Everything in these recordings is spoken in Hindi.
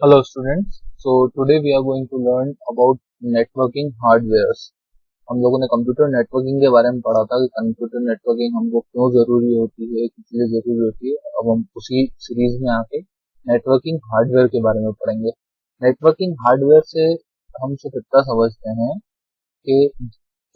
Hello students. So today we are going to learn about networking hardwares. हम लोगों ने कंप्यूटर नेटवर्किंग के बारे में पढ़ा था कि कंप्यूटर नेटवर्किंग हमको क्यों जरूरी होती है, किस लिए जरूरी होती है। अब हम उसी सीरीज में आके नेटवर्किंग हार्डवेयर के बारे में पढ़ेंगे। नेटवर्किंग हार्डवेयर से हम सिर्फ इतना समझते हैं कि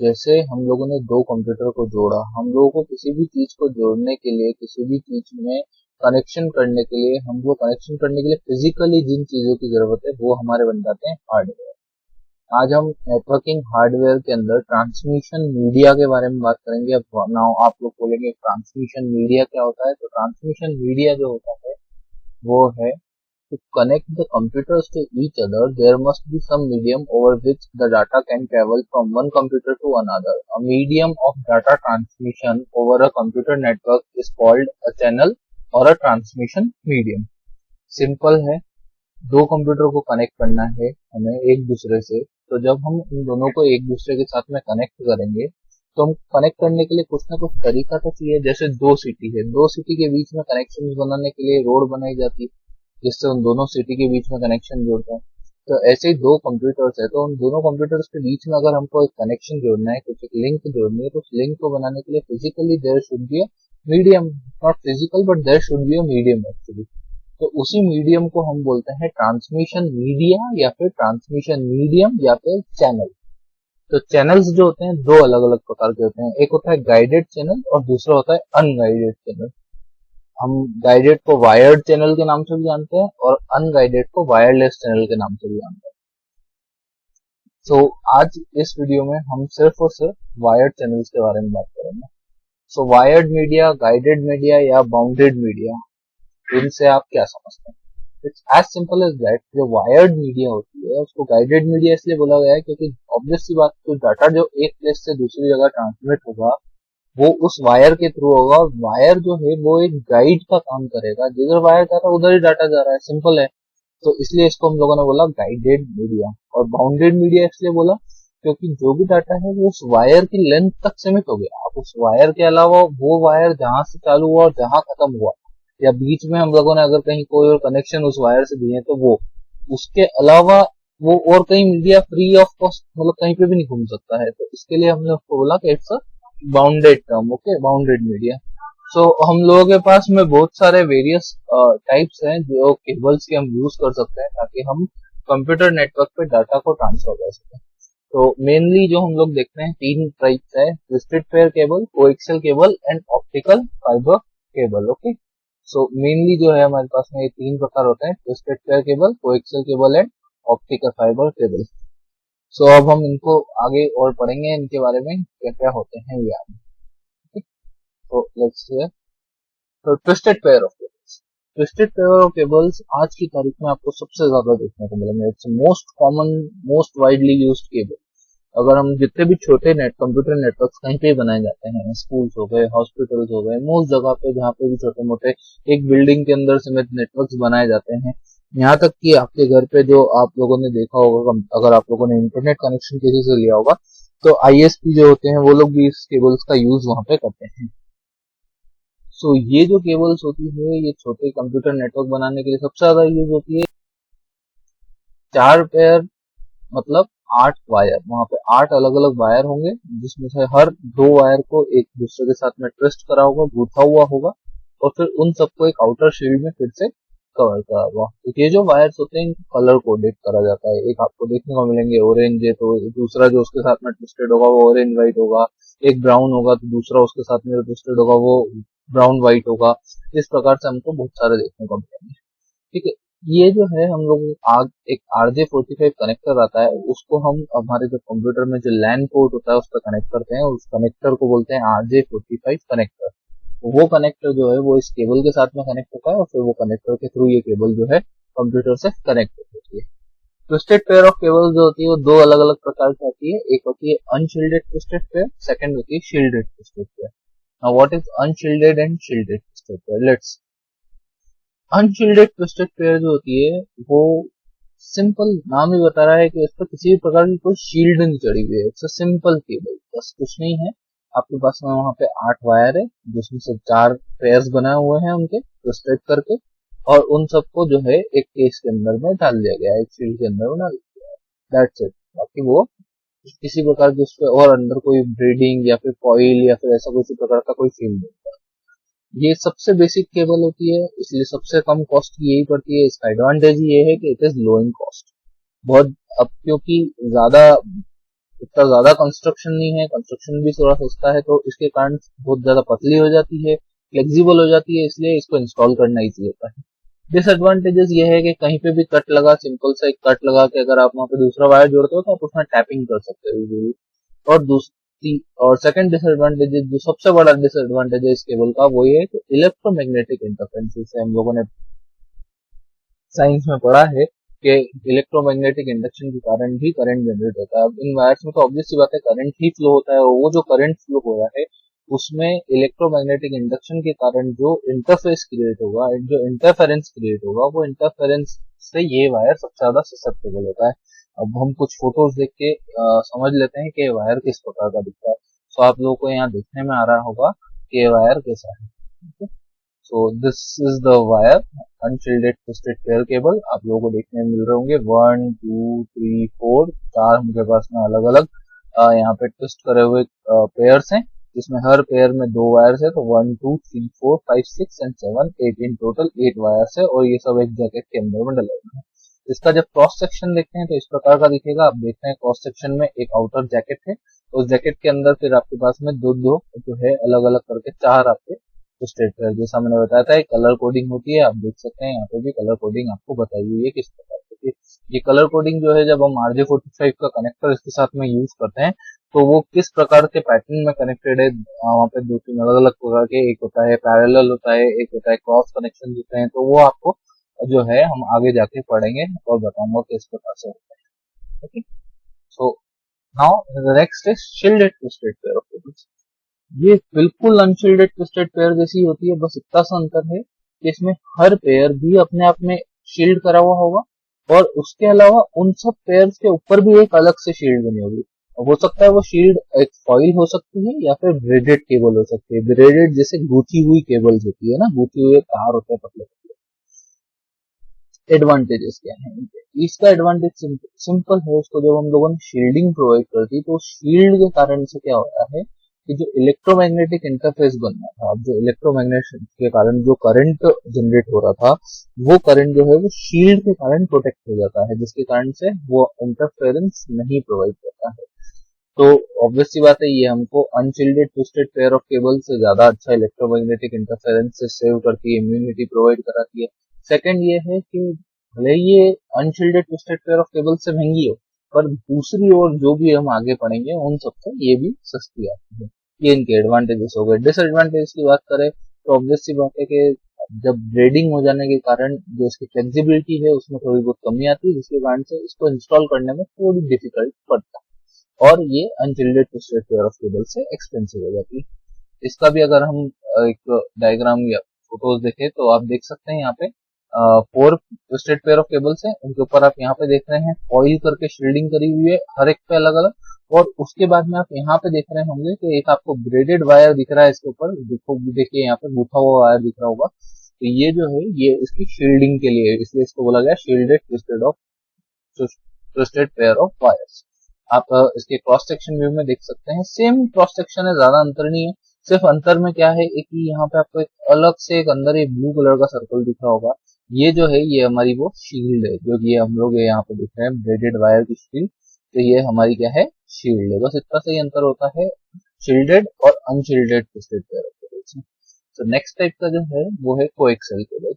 जैसे हम लोगों ने दो कंप्यूटर को जोड़ा, हम लोगों को किसी भी चीज को जोड़ने के लिए, किसी भी चीज में कनेक्शन करने के लिए, हमको कनेक्शन करने के लिए फिजिकली जिन चीजों की जरूरत है वो हमारे बन जाते हैं हार्डवेयर। आज हम नेटवर्किंग हार्डवेयर के अंदर ट्रांसमिशन मीडिया के बारे में बात करेंगे। अब नाउ आप लोग बोलेंगे ट्रांसमिशन मीडिया क्या होता है। तो ट्रांसमिशन मीडिया जो होता है वो है to connect the computers to each other, there must be some medium over which the data can travel from one computer to another. A medium of data transmission over a computer network is called a channel or a transmission medium. Simple है, दो कंप्यूटर को कनेक्ट करना है हमें एक दूसरे से। तो जब हम इन दोनों को एक दूसरे के साथ में कनेक्ट करेंगे तो हम कनेक्ट करने के लिए कुछ ना कुछ तरीका तो चाहिए। जैसे दो सिटी है, दो सिटी के बीच में कनेक्शन बनाने के लिए रोड बनाई जाती है जिससे उन दोनों सिटी के बीच में कनेक्शन जोड़ते हैं। तो ऐसे ही दो कंप्यूटर्स है, तो उन दोनों कंप्यूटर्स के बीच में अगर हमको एक कनेक्शन जोड़ना है, कुछ एक लिंक जोड़नी है, तो उस लिंक को बनाने के लिए physically there should be a medium, not physical but there should be a medium actually. तो उसी मीडियम को हम बोलते हैं ट्रांसमिशन मीडिया या फिर ट्रांसमिशन मीडियम या फिर चैनल। तो चैनल्स जो होते हैं दो अलग अलग प्रकार के होते हैं, एक होता है गाइडेड चैनल और दूसरा होता है अनगाइडेड चैनल। हम गाइडेड को वायर्ड चैनल के नाम से भी जानते हैं और अनगाइडेड को वायरलेस चैनल के नाम से भी जानते हैं। सो आज इस वीडियो में हम सिर्फ और सिर्फ वायर्ड चैनल्स के बारे में बात करेंगे। So wired media, guided media या बाउंडेड मीडिया, इनसे आप क्या समझते हैं? It's as simple as that. जो वायर्ड मीडिया होती है उसको गाइडेड मीडिया इसलिए बोला गया है क्योंकि ऑब्वियस सी बात, तो डाटा जो एक प्लेस से दूसरी जगह ट्रांसमिट होगा वो उस वायर के थ्रू होगा। वायर जो है वो एक गाइड का काम करेगा, जिधर वायर जा रहा है उधर ही डाटा जा रहा है, सिंपल है। तो इसलिए इसको हम लोगों ने बोला गाइडेड मीडिया। और बाउंडेड मीडिया इसलिए बोला क्योंकि जो भी डाटा है वो उस वायर की लेंथ तक सीमित हो गया। अब उस वायर के अलावा वो वायर जहां से चालू हुआ और जहां खत्म हुआ, या बीच में हम लोगों ने अगर कहीं कोई और कनेक्शन उस वायर से दिए तो वो, उसके अलावा वो और कहीं मीडिया फ्री ऑफ कॉस्ट, मतलब कहीं पे भी नहीं घूम सकता है। तो इसके लिए हमने उसको बोला कि it's bounded term, okay, bounded media. So हम लोगों के पास में बहुत सारे वेरियस टाइप्स हैं जो केबल्स के हम यूज कर सकते हैं ताकि हम कंप्यूटर नेटवर्क पे डाटा को ट्रांसफर कर सकें। तो मेनली जो हम लोग देखते हैं तीन टाइप्स है, twisted pair cable, coaxial cable and optical fibre cable. Okay, so mainly जो है हमारे पास में ये तीन प्रकार होते हैं, twisted pair cable, coaxial cable and optical fibre cable. So अब हम इनको आगे और पढ़ेंगे, इनके बारे में क्या क्या होते हैं ये आगे। तो लेट्स से तो twisted pair of cables. Twisted pair of cables आज की तारीख में आपको सबसे ज्यादा देखने को मिलेंगे। It's most common, most widely used cable. अगर हम जितने भी छोटे नेट कंप्यूटर नेटवर्क कहीं पे बनाए जाते हैं, स्कूल्स हो गए, हॉस्पिटल्स हो गए, मोस्ट जगह पे जहाँ पे भी छोटे मोटे एक बिल्डिंग के अंदर समेत नेटवर्क्स बनाए जाते हैं, यहाँ तक कि आपके घर पे जो आप लोगों ने देखा होगा, अगर आप लोगों ने इंटरनेट कनेक्शन किसी से लिया होगा तो आईएसपी जो होते हैं वो लोग भी इस केबल्स का यूज वहां पे करते हैं। सो ये जो केबल्स होती है ये छोटे कंप्यूटर नेटवर्क बनाने के लिए सबसे ज्यादा यूज होती है। चार पेयर मतलब 8 वायर, वहां पे 8 अलग अलग वायर होंगे जिसमें से हर दो वायर को एक दूसरे के साथ में ट्विस्ट करा होगा, गूंथा हुआ होगा, और फिर उन सबको एक आउटर शील्ड में फिर से कवर करा होगा। तो ये जो वायर्स होते हैं इनको कलर कोडेड करा जाता है। एक आपको देखने को मिलेंगे ऑरेंज है तो दूसरा जो उसके साथ में ट्विस्टेड होगा वो ऑरेंज व्हाइट होगा, एक ब्राउन होगा तो दूसरा उसके साथ में ट्विस्टेड होगा वो ब्राउन व्हाइट होगा। इस प्रकार से हमको बहुत सारे देखने को मिलेंगे। ठीक है, ये जो है हम लोग आग एक RJ45 कनेक्टर आता है, उसको हम हमारे जो कंप्यूटर में जो लैन पोर्ट होता है उस पर कनेक्ट करते हैं, उस कनेक्टर को बोलते हैं RJ45 कनेक्टर। वो कनेक्टर जो है वो इस केबल के साथ में कनेक्ट होता है और फिर वो कनेक्टर के थ्रू ये केबल जो है कंप्यूटर से कनेक्ट होती है। ट्विस्टेड पेयर ऑफ केबल जो होती है वो दो अलग अलग प्रकार की होती है। एक होती है अनशील्डेड ट्विस्टेड पेयर, सेकंड होती है shielded twisted pair. Now what is unshielded and shielded twisted pair? Let's, unshielded twisted pair जो होती है वो सिंपल नाम ही बता रहा है कि इस पर किसी भी प्रकार की कोई शील्ड नहीं चढ़ी हुई है। इट्स अ सिंपल केबल, बस कुछ नहीं है। आपके पास में वहां पे 8 वायर है जिसमें से 4 पेयर्स बनाए हुए हैं उनके ट्विस्टेड करके, और उन सबको जो है एक केस के अंदर में डाल दिया गया है, एक शील्ड के अंदर में डाल दिया गया है, दैट्स इट। बाकी वो किसी प्रकार की उसके और अंदर कोई ब्रीडिंग या फिर फॉइल या फिर ऐसा किसी प्रकार का कोई फील नहीं होता। ये सबसे बेसिक केबल होती है, इसलिए सबसे कम कॉस्ट की यही पड़ती है। इसका एडवांटेज ये है कि it is low in cost बहुत। अब क्योंकि ज्यादा इतना ज्यादा कंस्ट्रक्शन नहीं है, कंस्ट्रक्शन भी थोड़ा सस्ता है, तो इसके कारण बहुत ज्यादा पतली हो जाती है, फ्लेक्सिबल हो जाती है, इसलिए इसको इंस्टॉल करना इजी होता है। डिसएडवांटेजेस ये है कि कहीं पे भी कट लगा, सिंपल सा एक कट लगा के अगर आप वहां पे दूसरा वायर जोड़ते हो तो आप उसमें टैपिंग कर सकते हो इजीली। और दूसरी और सेकंड डिसएडवांटेज, जो सबसे बड़ा डिसएडवांटेज है इस केबल का, वो ये है कि इलेक्ट्रोमैग्नेटिक इंटरफेरेंस से हम लोगों ने साइंस में पढ़ा है कि इलेक्ट्रोमैग्नेटिक इंडक्शन के कारण भी करंट जनरेट होता है। अब इन वायर्स में तो ऑब्वियस सी बात है करंट ही फ्लो होता है, और वो जो करंट फ्लो हो रहा है उसमें इलेक्ट्रोमैग्नेटिक इंडक्शन के कारण जो इंटरफेस क्रिएट होगा, जो इंटरफेरेंस क्रिएट होगा, वो इंटरफेरेंस से ये वायर सबसे ज्यादा ससेप्टेबल होता है। अब हम कुछ फोटोज देख के समझ लेते हैं कि वायर किस प्रकार का दिखता है। सो आप लोगों को यहाँ देखने में आ रहा होगा कि वायर कैसा है। So this is the wire unshielded twisted pair cable. आप लोगों को देखने में मिल रहे होंगे 1 2 3 4 4 मुझे पास में अलग अलग यहाँ पे ट्विस्ट करे हुए पेयर्स हैं, जिसमें हर पेयर में 2 वायर्स है। तो 1 2 3 4 5 6 एंड 7 8 इन टोटल 8 वायर्स है, और ये सब एक जैकेट के अंदर में डले हुए हैं। इसका जब क्रॉस सेक्शन देखते हैं तो इस प्रकार का दिखेगा। आप देखते हैं क्रॉस सेक्शन में एक आउटर जैकेट है, उस जैकेट के अंदर फिर आपके पास में दो दो जो है अलग अलग करके 4 आपके स्टेट पेयर, जैसा मैंने बताया था, एक कलर कोडिंग होती है। आप देख सकते हैं यहाँ पे भी कलर कोडिंग आपको बताई हुई है किस प्रकार की। ये कलर कोडिंग जो है जब हम RJ45 का कनेक्टर इसके साथ में यूज करते हैं तो वो किस प्रकार के पैटर्न में कनेक्टेड है, वहाँ पे 2-3 अलग अलग प्रकार के, एक होता है पैरेलल होता है, एक होता है क्रॉस कनेक्शन होते हैं, तो वो आपको जो है हम आगे जाके पढ़ेंगे और बताऊंगा किस प्रकार से होता है। Okay, so now next is shielded twisted pair of cables. ये बिल्कुल अनशील्डेड ट्विस्टेड पेयर जैसी होती है, बस इतना सा अंतर है कि इसमें हर पेयर भी अपने आप में शील्ड करा हुआ होगा, और उसके अलावा उन सब पेयर्स के ऊपर भी एक अलग से शील्ड बनी होगी। हो सकता है वो शील्ड एक फॉइल हो सकती है या फिर ब्रेडेड केबल हो सकती है। ब्रेडेड जैसे गूथी हुई केबल्स होती है ना, गूथी हुए तार होते हैं पतले पतले। एडवांटेजेस क्या है इनके? इसका एडवांटेज सिंपल है। उसको जब हम लोगों ने शील्डिंग प्रोवाइड कर दी तो शील्ड के कारण से क्या हो रहा है कि जो इलेक्ट्रोमैग्नेटिक इंटरफेस बनना था, अब जो इलेक्ट्रोमैग्नेट के कारण जो करंट जनरेट हो रहा था, वो करंट जो है वो शील्ड के कारण प्रोटेक्ट हो जाता है, जिसके कारण से वो इंटरफेरेंस नहीं प्रोवाइड करता है। तो ऑब्वियस सी बात है ये हमको unshielded twisted pair of cable से ज्यादा अच्छा इलेक्ट्रोमैग्नेटिक इंटरफेरेंस से सेव करती है, इम्यूनिटी प्रोवाइड कराती है। सेकंड ये है कि भले ये unshielded twisted pair of cable से महंगी हो, पर दूसरी ओर जो भी हम आगे पढ़ेंगे उन सबसे ये भी सस्ती आती है। ये इनके एडवांटेजेस हो गए। डिसएडवांटेज की बात करें तो ऑब्वियस सी बात है कि जब ब्रेडिंग हो जाने के कारण जो इसकी फ्लेक्सिबिलिटी है उसमें थोड़ी बहुत कमी आती है, जिसके कारण से इसको इंस्टॉल करने में थोड़ी डिफिकल्ट पड़ता है, और ये unshielded twisted pair of cable से एक्सपेंसिव हो जाती है। इसका भी अगर हम एक डायग्राम या फोटोज देखें तो आप देख सकते हैं यहाँ पे 4 ट्विस्टेड पेयर ऑफ केबल्स हैं, उनके ऊपर आप यहाँ पे देख रहे हैं कॉइल करके शील्डिंग करी हुई है हर एक पे अलग अलग। और उसके बाद में आप यहाँ पे देख रहे होंगे कि एक आपको ब्रेडेड वायर दिख रहा है इसके ऊपर, देखिए यहाँ पे गूथा हुआ वायर दिख रहा होगा, तो ये जो है ये इसकी शील्डिंग के लिए, इसलिए इसको बोला गया shielded twisted pair of wires. आप इसके क्रॉस सेक्शन व्यू में देख सकते हैं, सेम क्रॉस सेक्शन है, ज्यादा अंतर नहीं है। सिर्फ अंतर में क्या है, एक यहाँ पे आपको एक अलग से एक अंदर एक ब्लू कलर का सर्कल दिख रहा होगा, ये जो है ये हमारी वो शील्ड है, जो ये हम लोग यहाँ पे देख रहे हैं ब्रेडेड वायर की शील्ड। तो ये हमारी क्या है, शील्ड है। बस इतना सा ही अंतर होता है शील्डेड और unshielded twisted pair of cables में। तो नेक्स्ट टाइप का जो है वो है कोएक्सियल केबल।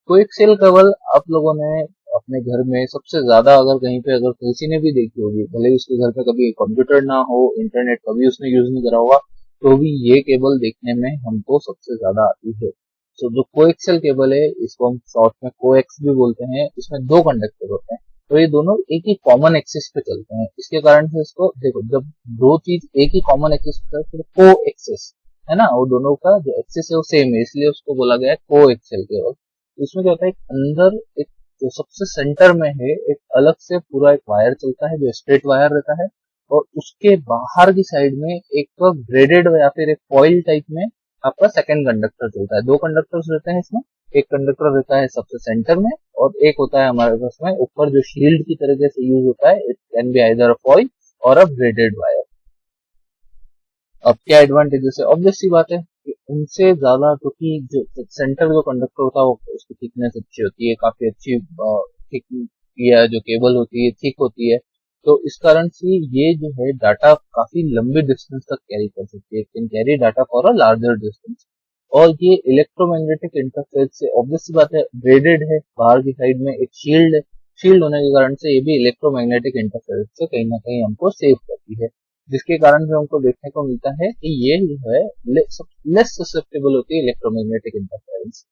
कोएक्सियल केबल आप लोगों ने अपने घर में सबसे ज्यादा अगर कहीं पे अगर किसी ने भी देखी होगी, भले ही उसके घर पे कभी कंप्यूटर ना हो, इंटरनेट कभी उसने यूज नहीं करा होगा, तो भी ये केबल देखने में हमको सबसे ज्यादा आती है। तो जो कोएक्सियल केबल है इसको हम शॉर्ट में कोएक्स भी बोलते हैं। इसमें 2 कंडक्टर होते हैं, तो ये दोनों एक ही कॉमन एक्सिस पे चलते हैं। इसके कारण से इसको देखो, जब 2 चीज एक ही कॉमन एक्सिस पे चलते हैं तो को एक्सिस है ना, वो दोनों का जो एक्सिस है वो सेम है, इसलिए उसको बोला गया है कोएक्सियल केबल। इसमें क्या होता है, अंदर एक जो सबसे सेंटर में है एक अलग से पूरा एक वायर चलता है जो स्ट्रेट वायर रहता है, और उसके बाहर की साइड में एक ब्रेडेड या फिर एक फॉइल टाइप में आपका सेकंड कंडक्टर चलता है। 2 कंडक्टर्स रहते हैं इसमें, एक कंडक्टर रहता है सबसे सेंटर में, और एक होता है हमारे पास में ऊपर जो शील्ड की तरीके से यूज होता है, it can be either a foil और अ ब्रेडेड वायर। अब क्या एडवांटेजेस है, ऑब्वियस सी बात है कि उनसे ज्यादा, क्योंकि जो सेंटर जो कंडक्टर होता है वो उसकी थिकनेस अच्छी होती है, काफी अच्छी थिक, या जो केबल होती है थिक होती है, तो इस कारण से ये जो है डाटा काफी लंबी डिस्टेंस तक कैरी कर सकती है, can carry data for a larger distance. और ये इलेक्ट्रोमैग्नेटिक इंटरफेरेंस से ऑब्वियस बात है ब्रेडेड है, बाहर की साइड में एक शील्ड है, शील्ड होने के कारण से ये भी इलेक्ट्रोमैग्नेटिक इंटरफेरेंस से कहीं ना कहीं हमको सेव करती है, जिसके कारण से हमको देखने को मिलता है कि ये जो है लेस ससेप्टेबल होती है इलेक्ट्रोमैग्नेटिक इंटरफेरेंस।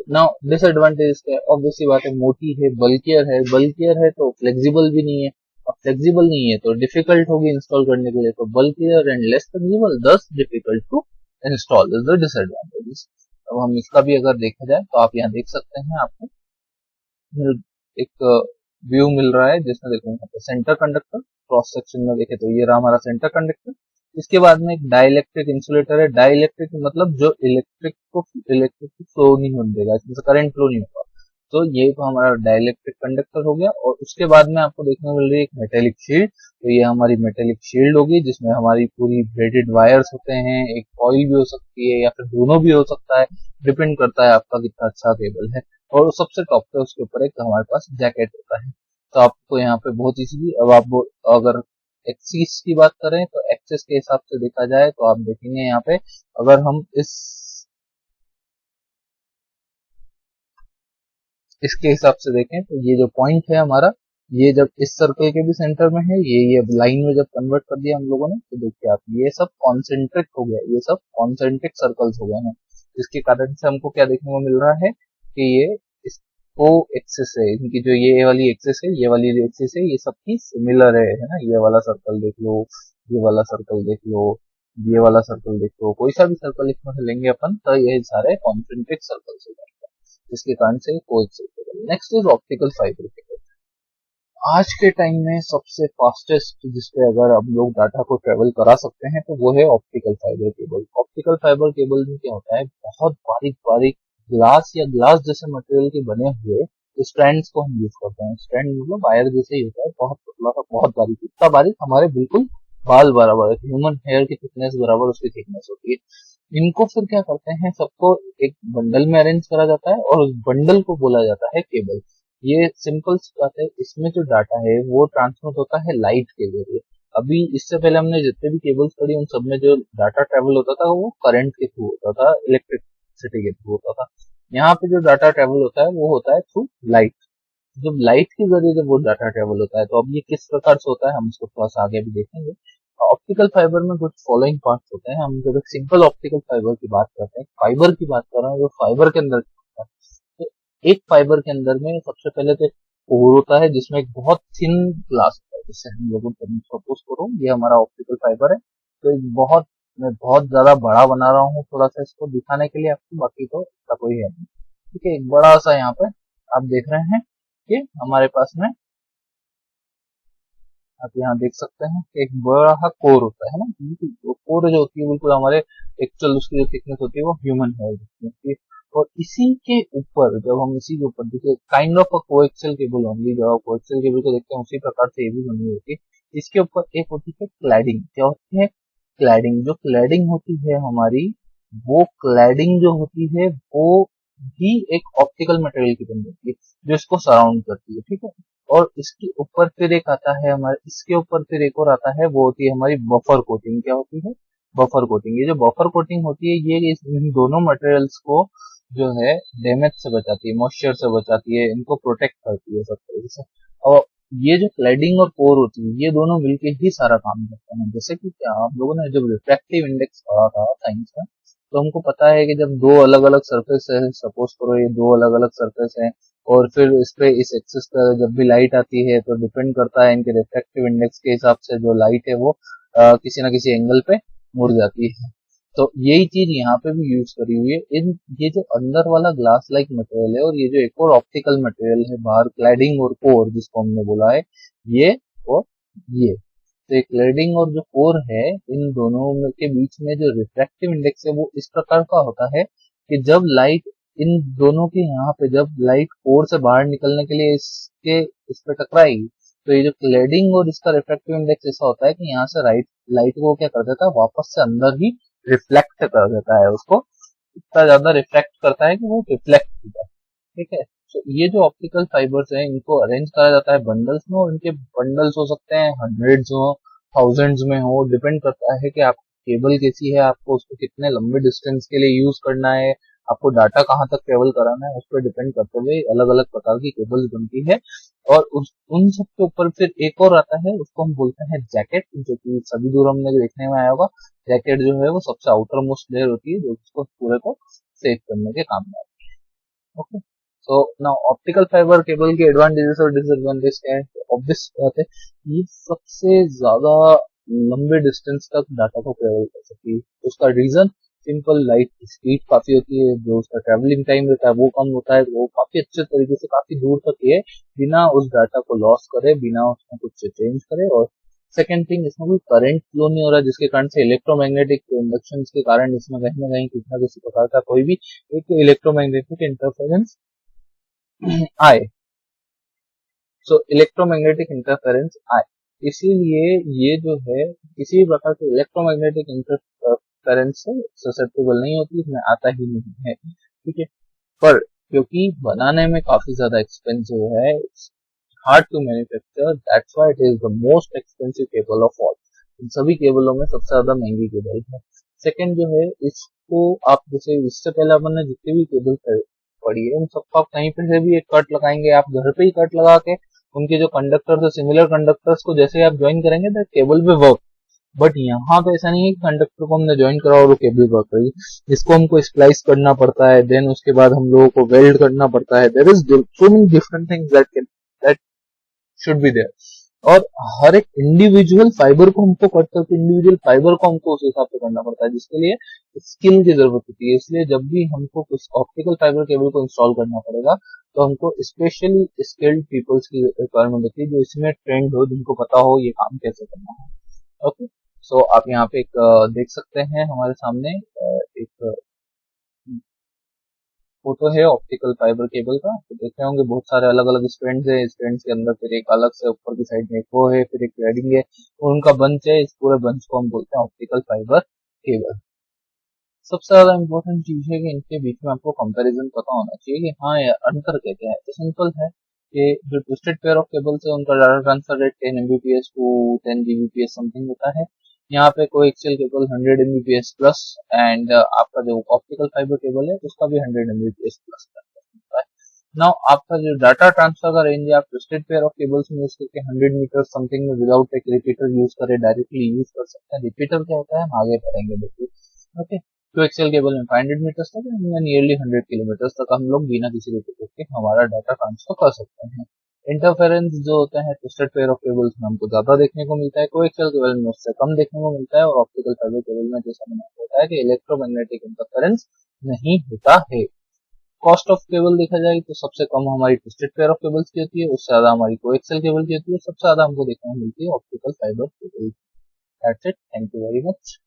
नाउ डिसएडवांटेज क्या है, ऑब्वियस सी बात है मोटी है, बल्कियर है तो फ्लेक्सिबल भी नहीं है, अब फ्लेक्सिबल नहीं है तो डिफिकल्ट होगी इंस्टॉल करने के लिए, तो bulkier and less flexible thus difficult to install is the disadvantages. अब हम इसका भी अगर देखा जाए तो आप यहाँ देख सकते हैं, आपको एक व्यू मिल रहा है जिसमें देखो यहाँ पे सेंटर कंडक्टर, क्रॉस सेक्शन में देखे तो ये रहा हमारा सेंटर कंडक्टर। इसके बाद में एक डाइलेक्ट्रिक इंसुलेटर है, डाइलेक्ट्रिक मतलब जो इलेक्ट्रिक फ्लो नहीं होने देगा, इसमें से करंट फ्लो नहीं होगा, तो ये तो हमारा डाइलेक्ट्रिक कंडक्टर हो गया। और उसके बाद में आपको देखने को मिल रही है एक मेटेलिक शील्ड, तो ये हमारी मेटेलिक शील्ड होगी जिसमें हमारी पूरी ब्रेडेड वायर्स होते हैं, एक कॉइल भी हो सकती है या फिर दोनों भी हो सकता है, डिपेंड करता है आपका कितना अच्छा केबल है। और सबसे टॉप पे उसके ऊपर एक हमारे पास जैकेट होता है, तो आपको यहाँ पे बहुत इजीली, अब आप अगर एक्सिस की बात करें तो एक्सिस के हिसाब से देखा जाए तो आप देखेंगे यहाँ पे, अगर हम इसके हिसाब से देखें तो ये जो पॉइंट है हमारा, ये जब इस सर्कल के भी सेंटर में है, ये लाइन में जब कन्वर्ट कर दिया हम लोगों ने, तो देखिए आप ये सब कॉन्सेंट्रिक हो गया, ये सब कॉन्सेंट्रिक सर्कल्स हो गए हैं, जिसके कारण से हमको क्या देखने को मिल रहा है कि ये इसको एक्सिस है, इनकी जो ये वाली एक्सिस है, ये वाली जो एक्सिस है, ये सबकी सिमिलर है ना, ये वाला सर्कल देख लो, ये वाला सर्कल देख लो, ये वाला सर्कल देख लो, कोई सा भी सर्कल इसमें से लेंगे अपन तो ये सारे कॉन्सेंट्रिक सर्कल्स हो जाएंगे, जिसके कारण से coaxial. Next is optical fibre cable. आज के टाइम में सबसे फास्टेस्ट जिसपे अगर हम लोग डाटा को ट्रेवल करा सकते हैं तो वो है optical fibre cable. Optical fibre cable में क्या होता है, बहुत बारीक बारीक ग्लास या ग्लास जैसे मटेरियल के बने हुए स्ट्रैंड्स को हम यूज करते हैं। स्ट्रैंड मतलब वायर जैसे ही होता है, बहुत पतला सा, बहुत बारीक, इतना बारीक हमारे बिल्कुल बाल बराबर, ह्यूमन हेयर की थिकनेस बराबर उसकी थिकनेस होती है। इनको फिर क्या करते हैं, सबको एक बंडल में अरेंज करा जाता है और उस बंडल को बोला जाता है केबल। ये सिंपल सी बात है, इसमें जो डाटा है वो ट्रांसमिट होता है लाइट के जरिए। अभी इससे पहले हमने जितने भी केबल्स पढ़ी उन सब में जो डाटा ट्रेवल होता था वो करंट के थ्रू होता था, इलेक्ट्रिसिटी के थ्रू होता था। यहाँ पे जो डाटा ट्रेवल होता है वो होता है थ्रू लाइट। जब लाइट के जरिए जब वो डाटा ट्रेवल होता है तो अब ये किस प्रकार से होता है हम इसको थोड़ा सा आगे भी देखेंगे। ऑप्टिकल फाइबर में कुछ फॉलोइंग पार्ट्स होते हैं। हम जब एक सिंपल ऑप्टिकल फाइबर की बात करते हैं, फाइबर की बात कर रहे हैं, जो फाइबर के अंदर तो एक फाइबर के अंदर में सबसे पहले तो एक कोर होता है जिसमें एक बहुत थिन ग्लास होता है, जिससे हम लोगों को सपोज करो ये हमारा ऑप्टिकल फाइबर है, तो एक बहुत, मैं बहुत ज्यादा बड़ा बना रहा हूँ थोड़ा सा इसको दिखाने के लिए आपको, बाकी तो इसका कोई है नहीं। ठीक है, एक बड़ा सा यहाँ पे आप देख रहे हैं कि हमारे पास में, आप यहाँ देख सकते हैं कि एक बड़ा सा कोर होता है ना, बिल्कुल वो कोर जो होती है बिल्कुल हमारे एक्चुअल उसकी जो थिकनेस होती है वो ह्यूमन हेयर होती है। और इसी के ऊपर जब हम इसी के ऊपर देखिए kind of a coaxial cable होंगी, जब आप कोएक्सियल केबल को देखते हैं उसी प्रकार से ये भी बनी होती है। इसके ऊपर एक होती है क्लैडिंग। क्या होती है क्लैडिंग? जो क्लैडिंग होती है हमारी, वो क्लैडिंग जो होती है वो भी एक ऑप्टिकल मटेरियल की बनी होती है जो इसको सराउंड करती है। ठीक है, और इसके ऊपर फिर एक आता है हमारे, इसके ऊपर फिर एक और आता है, वो होती है हमारी बफर कोटिंग। क्या होती है? Buffer coating. ये जो बफर कोटिंग होती है ये इन दोनों मटेरियल्स को जो है डैमेज से बचाती है, मॉइस्चर से बचाती है, इनको प्रोटेक्ट करती है सब तरीके से। और ये जो क्लैडिंग और कोर होती है ये दोनों मिलके ही सारा काम करते हैं। जैसे कि क्या आप लोगों ने जब रिफ्रैक्टिव इंडेक्स पढ़ा था साइंस का, तो हमको पता है कि जब दो अलग अलग सरफेस है, सपोज करो ये दो अलग अलग सरफेस है, और फिर इस पे इस एक्सिस पर जब भी लाइट आती है तो डिपेंड करता है इनके रिफ्रैक्टिव इंडेक्स के हिसाब से जो लाइट है वो किसी ना किसी एंगल पे मुड़ जाती है। तो यही चीज यहाँ पे भी यूज करी हुई है। इन ये जो अंदर वाला ग्लास लाइक मटेरियल है और ये जो एक और ऑप्टिकल मटेरियल है बाहर, क्लैडिंग और कोर जिसको हमने बोला है, ये और ये, तो एक क्लैडिंग और जो कोर है इन दोनों के बीच में जो रिफ्रैक्टिव इंडेक्स है वो इस प्रकार का होता है कि जब लाइट इन दोनों के यहाँ पे जब लाइट कोर से बाहर निकलने के लिए इस पे टकराएगी, तो ये जो क्लेडिंग और इसका रिफ्रैक्टिव इंडेक्स ऐसा होता है कि यहाँ से लाइट को क्या कर देता है, वापस से अंदर ही रिफ्लेक्ट कर देता है, उसको इतना ज्यादा रिफ्लेक्ट करता है कि वो रिफ्लेक्ट होता है। ठीक है, तो ये जो ऑप्टिकल फाइबर्स हैं इनको अरेंज करा जाता है बंडल्स में, और इनके बंडल्स हो सकते हैं हंड्रेड्स हो, थाउजेंड्स में हो, डिपेंड करता है कि आप केबल कैसी है, आपको उसको कितने लंबे डिस्टेंस के लिए यूज करना है, आपको डाटा कहाँ तक ट्रेवल कराना है, उस पर डिपेंड करते हुए अलग अलग प्रकार की केबल्स बनती है। और उन सब के ऊपर फिर एक और आता है, उसको हम बोलते हैं जैकेट, जो कि सभी दूर हमने देखने में आया होगा। जैकेट जो है वो सबसे आउटर मोस्ट लेयर होती है, जो उसको पूरे को सेव करने के काम में आती है। Okay, so now optical fibre cable के एडवांटेजेस और डिसएडवांटेज क्या है? ऑब्वियस बात है, ये सबसे ज्यादा लंबे डिस्टेंस तक डाटा को ट्रेवल कर सकती है। उसका रीजन सिंपल, लाइट स्पीड काफी होती है, जो उसका ट्रेवलिंग टाइम रहता है वो कम होता है, वो काफी अच्छे तरीके से काफी दूर तक ये बिना उस डाटा को लॉस करे, बिना उसमें कुछ चेंज करे। और सेकेंड थिंग, इसमें कोई करंट फ्लो नहीं हो रहा, जिसके कारण से इलेक्ट्रोमैग्नेटिक इंडक्शन के कारण इसमें कहीं ना कहीं किसी ना किसी प्रकार का कोई भी एक इलेक्ट्रोमैग्नेटिक इंटरफेरेंस आए, सो इलेक्ट्रोमैग्नेटिक इंटरफेरेंस आए। इसीलिए ये जो है किसी प्रकार के इलेक्ट्रोमैग्नेटिक इंटरफेरेंस से ससेप्टेबल नहीं होती, इसमें आता ही नहीं है। ठीक है, पर क्योंकि बनाने में काफी ज्यादा एक्सपेंसिव है, hard to manufacture, that's why it is the most expensive cable of all. इन सभी केबलों में सबसे ज्यादा महंगी केबल है। सेकंड जो है, इसको आप जैसे इससे पहले अपन ने जितनी भी केबल पड़ी है उन सबको आप कहीं पे से भी एक कट लगाएंगे, आप घर पे ही कट लगा के उनके जो कंडक्टर है सिमिलर कंडक्टर्स को जैसे आप ज्वाइन करेंगे तो केबल पे वर्क। बट यहाँ पे ऐसा नहीं है कि कंडक्टर को हमने ज्वाइन करा और वो केबल वर्क करेगी, इसको हमको स्प्लाइस करना पड़ता है, देन उसके बाद हम लोगों को वेल्ड करना पड़ता है। There is so many different things that should be there. और हर एक इंडिविजुअल फाइबर को हमको कट करके इंडिविजुअल फाइबर को हमको उस हिसाब से करना पड़ता है, जिसके लिए स्किल की जरूरत होती है। इसलिए जब भी हमको कुछ ऑप्टिकल फाइबर केबल को इंस्टॉल करना पड़ेगा तो हमको स्पेशली स्किल्ड पीपल्स की रिक्वायरमेंट होती है, जो इसमें ट्रेंड हो, जिनको पता हो ये काम कैसे करना है। ओके, सो आप यहाँ पे एक देख सकते हैं हमारे सामने एक फोटो है ऑप्टिकल फाइबर केबल का। तो देख रहे होंगे बहुत सारे अलग अलग स्ट्रैंड्स है, स्ट्रैंड्स के अंदर फिर एक अलग से ऊपर की साइड में एक वो है, फिर एक थ्रेडिंग है, और उनका बंच है। इस पूरे बंच को हम बोलते हैं ऑप्टिकल फाइबर केबल। सबसे ज्यादा इंपॉर्टेंट चीज है कि इनके बीच में आपको कंपैरिजन पता होना चाहिए कि हाँ यार अंतर क्या क्या है। तो सिंपल है कि जो ट्विस्टेड पेयर ऑफ केबल्स है उनका data transfer rate 10 Mbps to 10 Gbps something होता है। यहाँ पे coaxial cable 100 Mbps plus, and आपका जो ऑप्टिकल फाइबर केबल है उसका भी 100 Mbps प्लस होता है। नाउ आपका जो डाटा ट्रांसफर का रेंज है, आप ट्विस्टेड पेयर ऑफ केबल्स में यूज करके 100 मीटर समथिंग में विदाउट एक रिपीटर यूज करे डायरेक्टली यूज कर सकते हैं। रिपीटर क्या होता है हम आगे पढ़ेंगे देखिए। ओके, कोएक्सियल केबल में 500 मीटर्स तक या नियरली 100 किलोमीटर तक हम लोग बिना किसी रिपीटर के हमारा डाटा ट्रांसफर कर सकते हैं। इंटरफेरेंस जो होता है ट्विस्टेड पेयर ऑफ केबल्स में हमको ज्यादा देखने को मिलता है, कोएक्सियल केबल में उससे कम देखने को मिलता है, और ऑप्टिकल फाइबर केबल में जैसा मैंने आपको बताया कि इलेक्ट्रोमैग्नेटिक इंटरफेरेंस नहीं होता है। कॉस्ट ऑफ केबल देखा जाए तो सबसे कम हमारी ट्विस्टेड पेयर ऑफ केबल्स की होती है, उससे ज्यादा हमारी कोएक्सियल केबल की होती है, सबसे ज्यादा हमको देखने को मिलती है optical fibre cable. That's it, thank you very much.